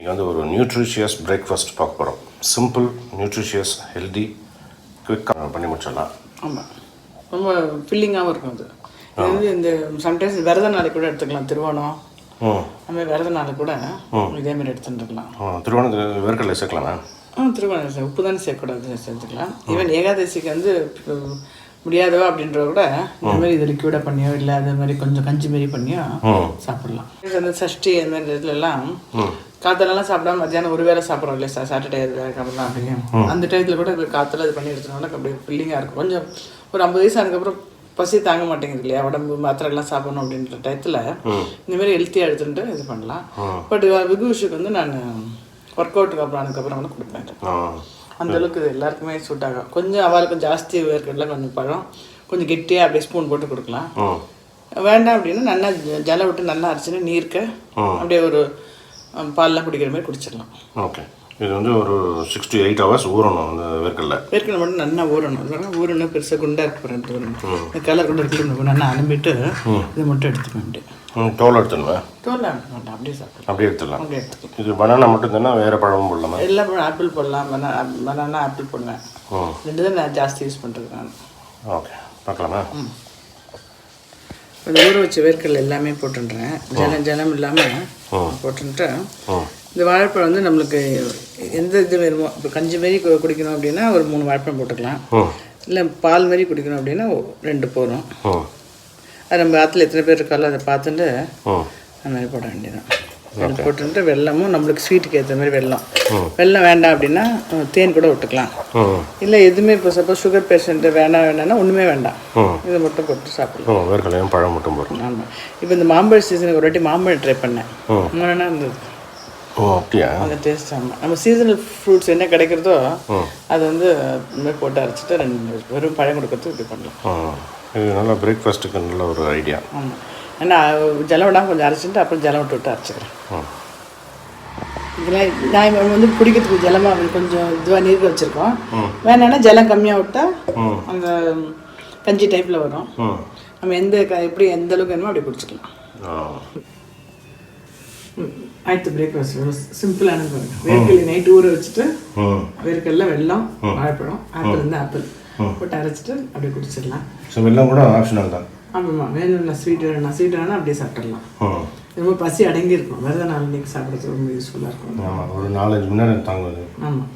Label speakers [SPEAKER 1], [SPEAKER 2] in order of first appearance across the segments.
[SPEAKER 1] இங்கே வந்து ஒரு நியூட்ரிஷியஸ் பிரேக்ஃபாஸ்ட் பார்க்க போகிறோம். சிம்பிள், நியூட்ரிஷியஸ், ஹெல்தி, குவிக்காக பண்ணி முடிச்சிடலாம்.
[SPEAKER 2] ஆமாம், ரொம்ப ஃபில்லிங்காகவும் இருக்கும். அது இது வந்து இந்த சம்டைம்ஸ் விரத நாளைக்கு கூட எடுத்துக்கலாம். திருவோணம் அதுமாதிரி விரத நாளைக்கு கூட இதேமாதிரி எடுத்துட்டுருக்கலாம்.
[SPEAKER 1] திருவோணத்துக்கு வேர்க்கடலை சேர்க்கலாமா?
[SPEAKER 2] திருவோணம் உப்பு தானே சேர்க்கக்கூடாது, சேர்த்துக்கலாம். ஈவன் ஏகாதசிக்கு வந்து முடியாதோ அப்படின்றத கூட இந்த மாதிரி இது லிக்விடாக பண்ணியோ இல்லை அது மாதிரி கொஞ்சம் கஞ்சி மாரி பண்ணியோ சாப்பிடலாம். அந்த சஷ்டி அந்த மாதிரி இதுலலாம் காத்தலெல்லாம் சாப்பிடாம மத்தியானம் ஒரு வேளை சாப்பிட்றோம் இல்லையா, சாட்டர்டே அப்படிலாம் அப்படியே அந்த டயத்தில் கூட காற்றுல இது பண்ணி எடுத்துனால அப்படியே ஃபில்லிங்காக இருக்கும். கொஞ்சம் ஒரு 50 வயசு அதுக்கப்புறம் பசி தாங்க மாட்டேங்குது இல்லையா, உடம்பு மாத்திரைலாம் சாப்பிடணும் அப்படின்ற டயத்தில் இந்தமாரி ஹெல்த்தியாக எடுத்துகிட்டு இது பண்ணலாம். பட் விகுஷுக்கு வந்து நான் ஒர்க் அவுட்டுக்கு அப்புறம் அதுக்கப்புறம் கூட கொடுப்பேன். அந்தளவுக்கு இது எல்லாருக்குமே சூட் ஆகும். கொஞ்சம் அவளுக்கு ஜாஸ்தி வேர்க்கடல கொஞ்சம் பழம் கொஞ்சம் கெட்டியாக அப்படியே ஸ்பூன் போட்டு கொடுக்கலாம். வேண்டாம் அப்படின்னா நல்லா ஜலம் விட்டு நல்லா அரைச்சின்னு நீர்க்க அப்படியே ஒரு பால்லாம் குடிக்கிற மாதிரி குடிச்சிடலாம்.
[SPEAKER 1] ஓகே, இது வந்து ஒரு 6 to 8 hours ஊறணும். அந்த வேர்க்கடலை
[SPEAKER 2] மட்டும் நல்லா ஊறணும். ஊறணும் பெருசாக குண்டாக இருக்கு பாருங்க, இந்த கலர் கூட இருக்கு. நல்லா அனுப்பிட்டு இதை மட்டும் எடுத்துக்க வேண்டிய
[SPEAKER 1] தோல் எடுத்துடுவேன்.
[SPEAKER 2] தோல் எடுக்க வேண்டாம், அப்படியே சாப்பிடலாம்.
[SPEAKER 1] அப்படியே எடுத்துடலாம். அப்படியே எடுத்துக்கலாம். இது பனானா மட்டும் தானே, வேறு பழமும் போடலாமா?
[SPEAKER 2] எல்லா பழம் ஆப்பிள் போடலாம். பனானா ஆப்பிள் போடுவேன். ரெண்டு தான் நான் ஜாஸ்தி யூஸ் பண்ணுறது நான்.
[SPEAKER 1] ஓகே, பார்க்கலாமா?
[SPEAKER 2] இந்த ஊற வச்ச வேர்க்கடலை எல்லாமே போட்டுன்றேன். ஜலம் இல்லாமல் போட்டுன்ட்டு இந்த வாழைப்பழம் வந்து நம்மளுக்கு எந்த இது வேணுமோ, இப்போ கஞ்சி மாரி குடிக்கணும் அப்படின்னா ஒரு 3 வாழைப்பழம் போட்டுக்கலாம். இல்லை பால் மாரி குடிக்கணும் அப்படின்னா 2 போதும். அது நம்ம ஆற்றுல எத்தனை பேர் இருக்காலும் அதை பார்த்துட்டு அந்த மாதிரி போட வேண்டியதான். அது போட்டுட்டு வெல்லமும் நம்மளுக்கு ஸ்வீட்டுக்கு ஏற்ற மாதிரி வெல்லம் வேண்டாம் அப்படின்னா தேன் கூட விட்டுக்கலாம். இல்லை எதுவுமே இப்போ சப்போஸ் சுகர் பேஷண்ட்டு வேணாம்னா ஒன்றுமே வேண்டாம், இதை மட்டும் போட்டு சாப்பிடலாம்.
[SPEAKER 1] வேர்க்கடலையும் பழம் மட்டும் போடணும்.
[SPEAKER 2] ஆமாம். இப்போ இந்த மாம்பழ சீசனுக்கு ஒரு வாட்டி மாம்பழம் ட்ரை பண்ணேன். நல்லா இருந்தது.
[SPEAKER 1] அப்படியா?
[SPEAKER 2] அந்த டேஸ்ட். ஆமாம், நம்ம சீசனல் ஃப்ரூட்ஸ் என்ன கிடைக்கிறதோ அது வந்து இந்த போட்டு அரைச்சிட்டு 2 வெறும் பழம் கொடுக்கறதுக்கு இப்படி பண்ணலாம்.
[SPEAKER 1] இது நல்லா பிரேக்ஃபாஸ்ட்டுக்கு நல்ல ஒரு ஐடியா.
[SPEAKER 2] ஆமாம், ஏன்னா ஜலம் விடாமல் கொஞ்சம் அரைச்சிட்டு அப்புறம் ஜலம் விட்டு அரைச்சிக்கிறேன். இதெல்லாம் நான் வந்து குடிக்கிறதுக்கு ஜலமாக கொஞ்சம் இதுவாக நீர் வச்சுருக்கோம். வேணான்னா ஜலம் கம்மியாக விட்டால் அந்த கஞ்சி டைப்பில் வரும். நம்ம எப்படி எந்த அளவுக்கு வேணுமோ அப்படி குடிச்சிக்கலாம். ஆயிடுத்து பிரேக்ஃபாஸ்ட். சிம்பிளானது பாருங்க. வேர்க்கடலை நைட்டு ஊற வச்சுட்டு வேர்க்கடலை வெல்லம் வாழைப்பழம் ஆப்பிள் இருந்தால் ஆப்பிள் போட்டு அரைச்சிட்டு அப்படியே குடிச்சிடலாம்.
[SPEAKER 1] ஸோ வெல்லம் கூட ஆப்ஷனல் தான்.
[SPEAKER 2] ஆமாம், வேணும்னா ஸ்வீட் வேணால் அப்படியே சாப்பிட்றலாம். ரொம்ப பசி அடங்கி இருக்கும். விரத நாள் இன்னைக்கு சாப்பிட்றது ரொம்ப யூஸ்ஃபுல்லாக இருக்கும்.
[SPEAKER 1] ஆமாம், ஒரு 4-5 மணி நேரம் தாங்குது. ஆமாம்,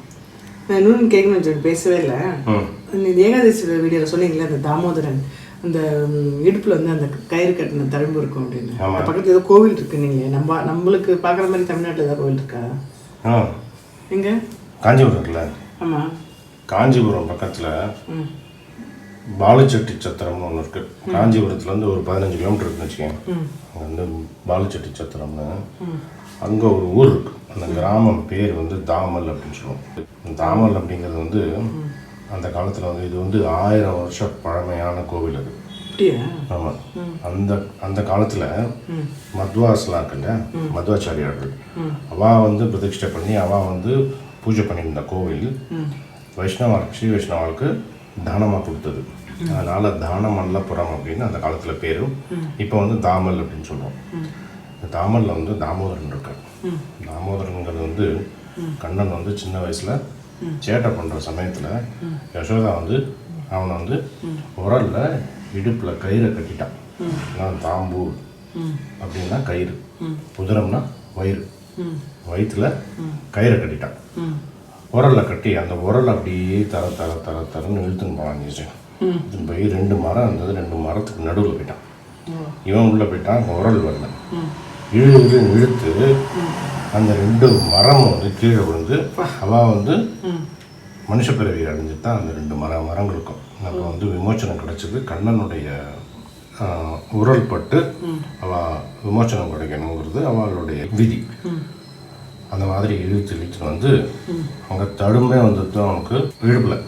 [SPEAKER 2] நான் இன்னொன்று கேட்கணும்னு சொல்லி பேசவே இல்லை. இந்த ஏகாதசி வீடியோவில் சொன்னீங்களே அந்த தாமோதரன் அந்த இடுப்பில் வந்து அந்த கயிறு கட்டின தழும்பு இருக்கும் அப்படின்னு. பக்கத்தில் ஏதோ கோவில் இருக்கு. நீங்கள் நம்மளுக்கு பார்க்குற மாதிரி தமிழ்நாட்டில் ஏதாவது கோவில் இருக்கா? எங்கே?
[SPEAKER 1] காஞ்சிபுரம் இருக்குல்ல? ஆமாம், காஞ்சிபுரம் பக்கத்தில் பாலுச்செட்டி சத்திரம்னு ஒன்று இருக்குது. காஞ்சிபுரத்துலேருந்து ஒரு 15 கிலோமீட்டர் இருக்குன்னு வச்சுக்கேன். அங்கே வந்து பாலுச்செட்டி சத்திரம்னு அங்கே ஒரு ஊர் இருக்குது. அந்த கிராமம் பேர் வந்து தாமல் அப்படின்னு சொல்லுவோம். தாமல் அப்படிங்கிறது வந்து அந்த காலத்தில் வந்து இது வந்து 1000 வருஷம் பழமையான கோவில் அது. ஆமாம், அந்த காலத்தில் மத்வாஸ்லாம் இருக்குல்ல, மத்வாச்சாரியார்கள் அவள் வந்து பிரதிஷ்டை பண்ணி அவள் வந்து பூஜை பண்ணியிருந்த கோவில் வைஷ்ணவாளுக்கு, ஸ்ரீ வைஷ்ணவாளுக்கு தானமாக கொடுத்தது. அதனால் தானமல்லபுரம் அப்படின்னு அந்த காலத்தில் பேரும். இப்போ வந்து தாமல் அப்படின்னு சொல்லுவோம். இந்த தாமலில் வந்து தாமோதரன் இருக்கார். தாமோதரனுங்கிறது வந்து கண்ணன் வந்து சின்ன வயசில் சேட்டை பண்ணுற சமயத்தில் யசோதா வந்து அவனை வந்து உரலில் இடுப்பில் கயிறை கட்டிட்டான். நான் தாம்பூ அப்படின்னா கயிறு, புதிரம்னா வயிறு, வயிற்றுல கயிறை கட்டிட்டான். உரலில் கட்டி அந்த உரல் அப்படியே தரன்னு இழுத்துன்னு போனாங்க. போய் 2 மரம் இருந்தது, 2 மரத்துக்கு நடுவில் போயிட்டான். இவன் உள்ளே போயிட்டான், உரல் வரல. இழுத்து அந்த 2 மரம் வந்து கீழே விழுந்து அவள் வந்து மனுஷ பிறவி அடைஞ்சு தான் அந்த 2 மரங்களுக்கும் நம்ம வந்து விமோச்சனம் கிடைச்சது. கண்ணனுடைய உரல் பட்டு அவள் விமோச்சனம் கிடைக்கணுங்கிறது அவளுடைய விதி. அந்த மாதிரி இழுத்து வந்து அங்கே தடுமே வந்துட்டு அவனுக்கு இழுப்பில்.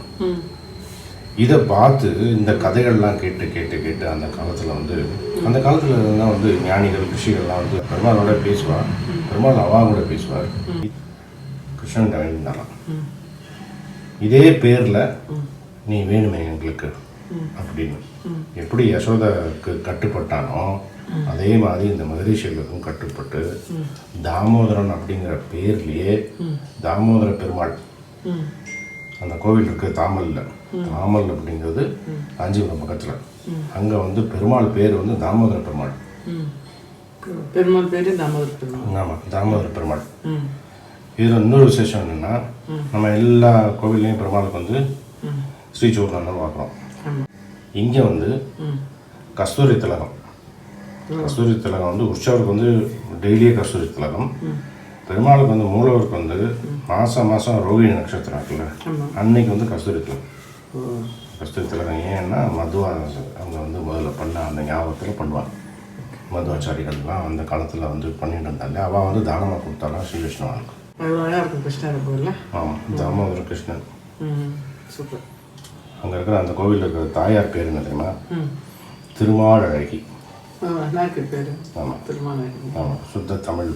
[SPEAKER 1] இதை பார்த்து இந்த கதைகள்லாம் கேட்டு அந்த காலத்தில் வந்து ஞானிகள் ரிஷிகள்லாம் வந்து பெருமாளோட பேசுவார், பெருமாள் அவா கூட பேசுவார். கிருஷ்ணன் வேண்டாம், இதே பேரில் நீ வேணுமே எங்களுக்கு அப்படின்னு எப்படி யசோதாவுக்கு கட்டுப்பட்டானோ அதே மாதிரி இந்த மகரிஷிகளுக்கும் கட்டுப்பட்டு தாமோதரன் அப்படிங்கிற பேர்லேயே தாமோதர பெருமாள் அந்த கோவில் இருக்குது தாமலில். தாமல் அப்படிங்கிறது காஞ்சிபுரம் பக்கத்தில். அங்கே வந்து பெருமாள் பேர் வந்து தாமோதர பெருமாள்.
[SPEAKER 2] பெருமாள் பேர் தாமோதர பெருமாள்.
[SPEAKER 1] ஆமாம், தாமோதர பெருமாள். இதில் இன்னொரு விசேஷம் என்னென்னா, நம்ம எல்லா கோவில்லையும் பெருமாளுக்கு வந்து ஸ்ரீசூர்ணம் பார்க்குறோம். இங்கே வந்து கஸ்தூரி திலகம். கஸ்தூரி திலகம் வந்து உற்சவருக்கு வந்து டெய்லியே கஸ்தூரி திலகம். பெருமாளுக்கு வந்து மூலவருக்கு வந்து மாதம் ரோகிணி நட்சத்திரம் இருக்குல்ல, அன்னைக்கு வந்து கஸ்தூரி திலகம். கஸ்தூரி திலகம் ஏன்னா மதுவா அவங்க வந்து முதல்ல பண்ண அந்த ஞாபகத்தில் பண்ணுவாங்க. மதுவாச்சாரிகள்லாம் அந்த காலத்தில் வந்து பண்ணிட்டு இருந்தாங்க. அவள் வந்து தானமாக கொடுத்தாலும் ஸ்ரீ விஷ்ணுவாளுக்கு.
[SPEAKER 2] கிருஷ்ணர் போகல.
[SPEAKER 1] ஆமாம், தாமோதர கிருஷ்ணன்.
[SPEAKER 2] சூப்பர்.
[SPEAKER 1] அங்கே இருக்கிற அந்த கோவிலில் இருக்கிற தாயார் பேர் என்ன தெரியுமா? திருமாலழகி.
[SPEAKER 2] பேர்.
[SPEAKER 1] ஆமாம்,
[SPEAKER 2] திருமாலழகி.
[SPEAKER 1] ஆமாம், சுத்த தமிழ்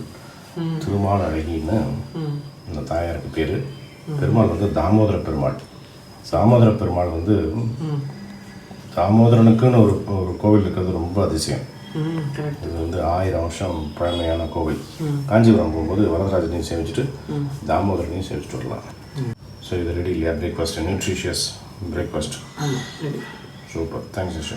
[SPEAKER 1] திருமாலழகின்னு அந்த தாயாருக்கு பேர். பெருமாள் வந்து தாமோதர பெருமாள். தாமோதர பெருமாள் வந்து தாமோதரனுக்குன்னு ஒரு கோவில் இருக்கிறது ரொம்ப அதிசயம். இது வந்து 1000 வருஷம் பழமையான கோவில். காஞ்சிபுரம் போகும்போது வரதராஜனையும் சேவிச்சுட்டு தாமோதரனையும் சேவிச்சுட்டு வரலாம். ஸோ இது ரெடி இல்லையா? Breakfast, nutritious breakfast.
[SPEAKER 2] ஆமாம், ரெடி.
[SPEAKER 1] Super, thanks.